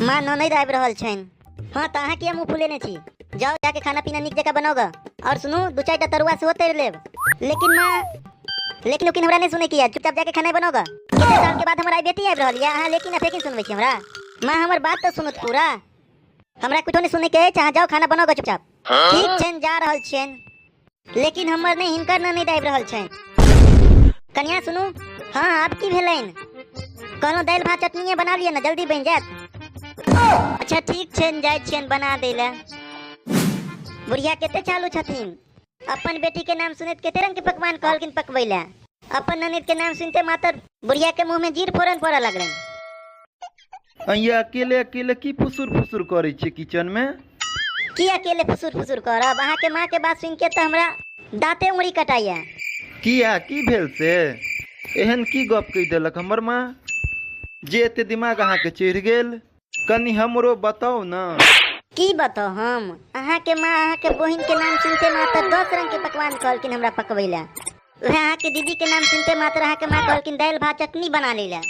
माँ ननद आबि रहल छनि। हाँ तो अहाँ किया मुँह फुलेने छी? जाओ जाके खाना पीना निक जगह बनाओगा। और सुनू 2-4टा तरुआ से होते लेब। लेकिन माँ लेकिन हमरा नहीं सुने किया, चुपचाप जाके खाना बनाओगा। कितने साल के बाद हमारा बेटी आबि रहल है, अहाँ लेकिन फेकिन सुनबै छी हमरा। माँ हमर बात तो सुनत पूरा, हमरा कुछो नहीं सुने के है। चाहे जाओ खाना बनाओगा चुपचाप। ठीक छन, जा रहल छन। लेकिन हमर नहीं हिनकर ननद आबि रहल छन। कन्या सुनू, हाँ आपकी भेलैन। कहलौं दाल भात चटनी बना लिया ना, जल्दी बन जात। अच्छा ठीक छन, जाय छन बना देला। बुढ़िया केते चालू छथिन, अपन बेटी के नाम सुनत केते रंग के पकवान कहलकिन पकबैला। अपन ननद के नाम सुनते मात्र बुढ़िया के मुंह में जीर फोरन पड़े लगलन। अइया अकेले अकेले की फुसुर फुसुर करे छे किचन में? की अकेले फुसुर फुसुर करब? अहाँ के माँ के बात सुन के तो हमरा दांते उंगली कटाइया। किया की भेल से? एहन की गप कह देलक हमर माँ जे एते दिमाग अहाँ के चढ़ गेल? कनी हमरो बताओ ना। की बताओ हम? अहाँ के माँ अहाँ के बहिन के नाम सुनते मात्र 10 रंग के पकवान कहलकिन हमरा पकबैला। वह अहाँ के दीदी के नाम सुनते मात्र अहाँ के माँ कहलकिन दाल भात चटनी बना लेला।